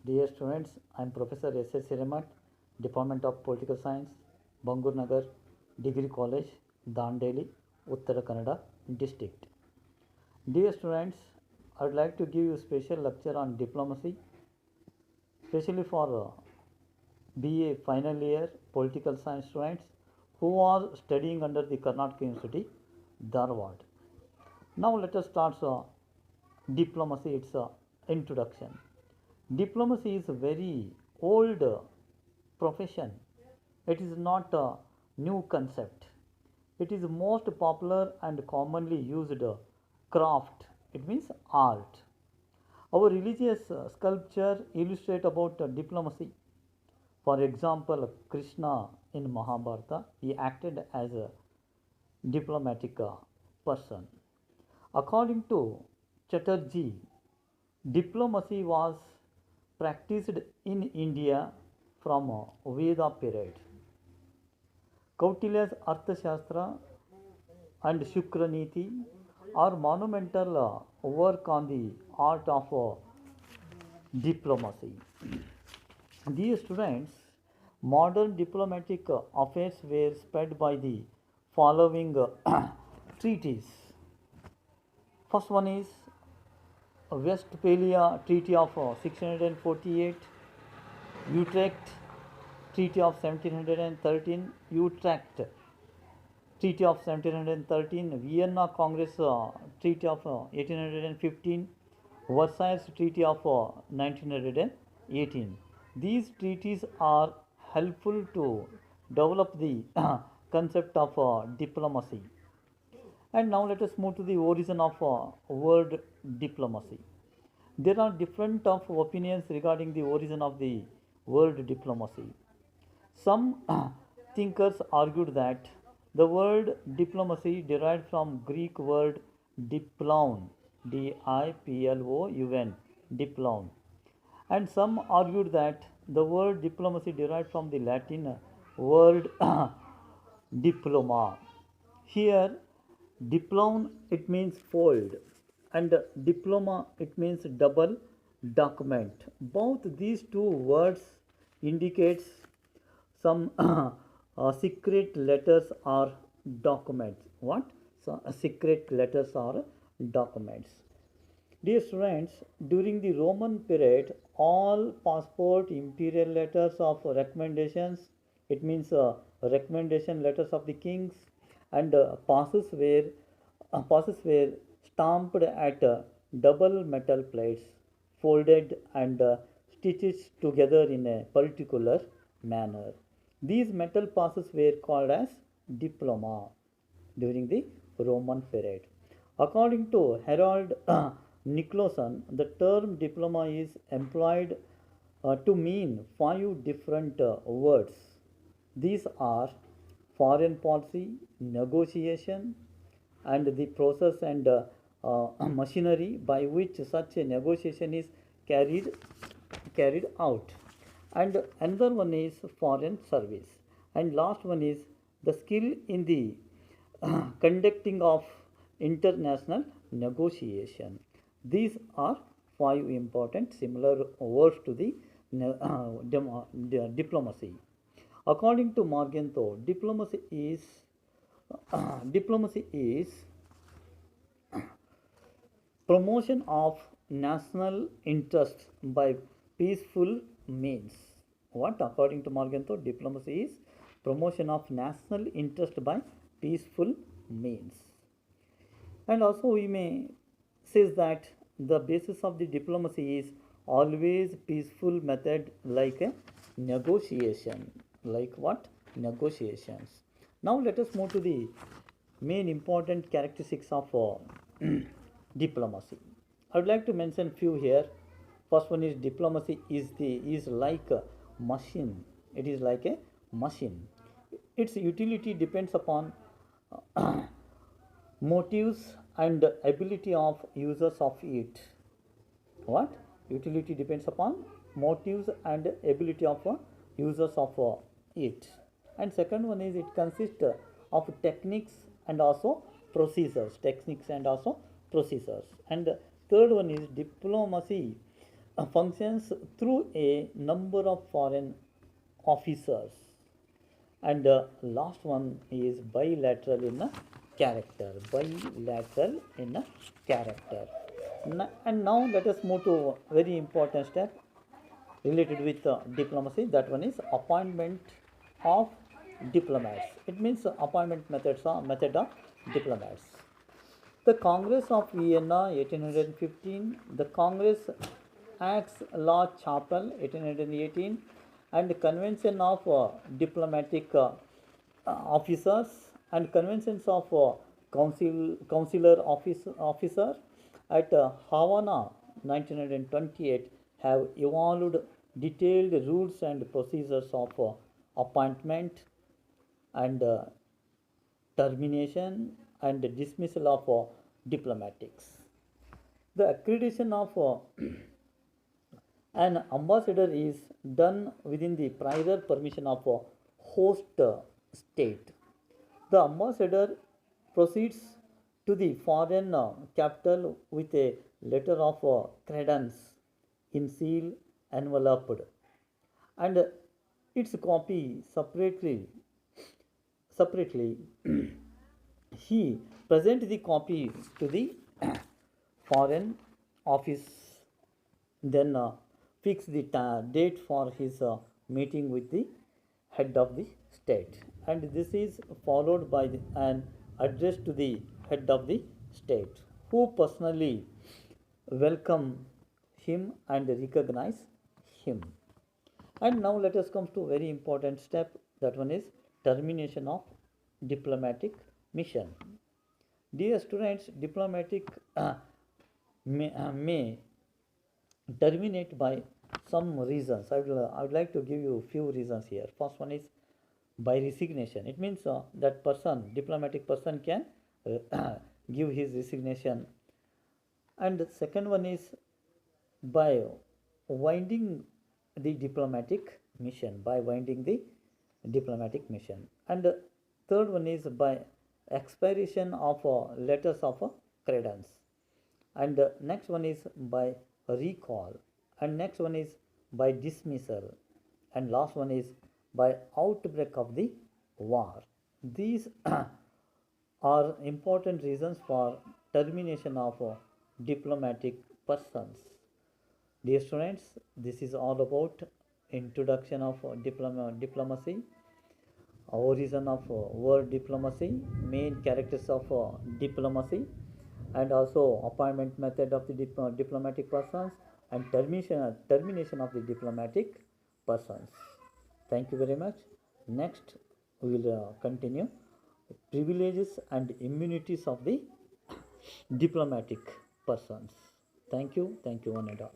Dear students, I am Professor S.S. Hiremat, Department of Political Science, Bangur Nagar, Degree College, Dandeli, Uttara Kannada District. Dear students, I would like to give you a special lecture on diplomacy, especially for BA final year political science students who are studying under the Karnataka University, Dharwad. Now let us start diplomacy, its introduction. Diplomacy is a very old profession. It is not a new concept. It is most popular and commonly used craft. It means art. Our religious sculpture illustrate about diplomacy. For example, Krishna in Mahabharata, he acted as a diplomatic person. According to Chatterjee, diplomacy was practiced in India from Veda period. Kautilya's Arthashastra and Shukraniti are monumental work on the art of diplomacy. Dear students, modern diplomatic affairs were spread by the following treaties. First one is Westphalia Treaty of 1648, Utrecht Treaty of 1713, Utrecht Treaty of 1713, Vienna Congress Treaty of 1815, Versailles Treaty of 1918. These treaties are helpful to develop the concept of diplomacy. And now let us move to the origin of word diplomacy. There are different of opinions regarding the origin of the word diplomacy. Some thinkers argued that the word diplomacy derived from Greek word diplon, Diplon, diplon, and some argued that the word diplomacy derived from the Latin word diploma. Here, diplon it means fold, and diploma it means double document. Both these two words indicates some secret letters or documents. What? So, secret letters or documents. Dear students, during the Roman period, all passport, imperial letters of recommendations, it means recommendation letters of the kings, and passes were stamped at double metal plates, folded and stitched together in a particular manner. These metal passes were called as diploma during the Roman period. According to Harold Nicholson, the term diploma is employed to mean five different words. These are foreign policy, negotiation, and the process and machinery by which such a negotiation is carried carried out. And another one is foreign service, and last one is the skill in the conducting of international negotiation. These are five important similar words to the diplomacy. According to Morgenthau, diplomacy is promotion of national interests by peaceful means. What? According to Morgenthau, diplomacy is promotion of national interest by peaceful means. And also we may says that the basis of the diplomacy is always peaceful method like a negotiation. Like what? Negotiations. Now let us move to the main important characteristics of diplomacy. I would like to mention few here. First one is diplomacy is like a machine. It is like a machine. Its utility depends upon motives and ability of users of it. What? Utility depends upon motives and ability of users of it. And second one is it consists of techniques and also procedures. Techniques and also procedures. And third one is diplomacy functions through a number of foreign officers, and last one is bilateral in a character, bilateral in a character. And now let us move to a very important step related with diplomacy. That one is appointment of diplomats. It means appointment method of diplomats. The Congress of Vienna 1815, the Congress Acts Law Chapel 1818, and the Convention of Diplomatic Officers and Conventions of Consular Officer at Havana 1928 have evolved detailed rules and procedures of appointment and termination and dismissal of diplomatics. The accreditation of an ambassador is done within the prior permission of a host state. The ambassador proceeds to the foreign capital with a letter of credence in seal enveloped, and its copy separately he present the copy to the foreign office, then fix the date for his meeting with the head of the state, and this is followed by an address to the head of the state, who personally welcome him and recognize him. And now let us come to a very important step. That one is termination of diplomatic mission. Dear students, diplomatic may terminate by some reasons. I would like to give you a few reasons here. First one is by resignation. It means that diplomatic person can give his resignation. And the second one is by winding the diplomatic mission, And the third one is by expiration of letters of credence. And next one is by recall, and next one is by dismissal, and last one is by outbreak of the war. These are important reasons for termination of diplomatic persons. Dear students, this is all about introduction of diplomacy, origin of word diplomacy, main characters of diplomacy, and also appointment method of the diplomatic persons, and termination of the diplomatic persons. Thank you very much. Next we will continue privileges and immunities of the diplomatic persons. Thank you one and all.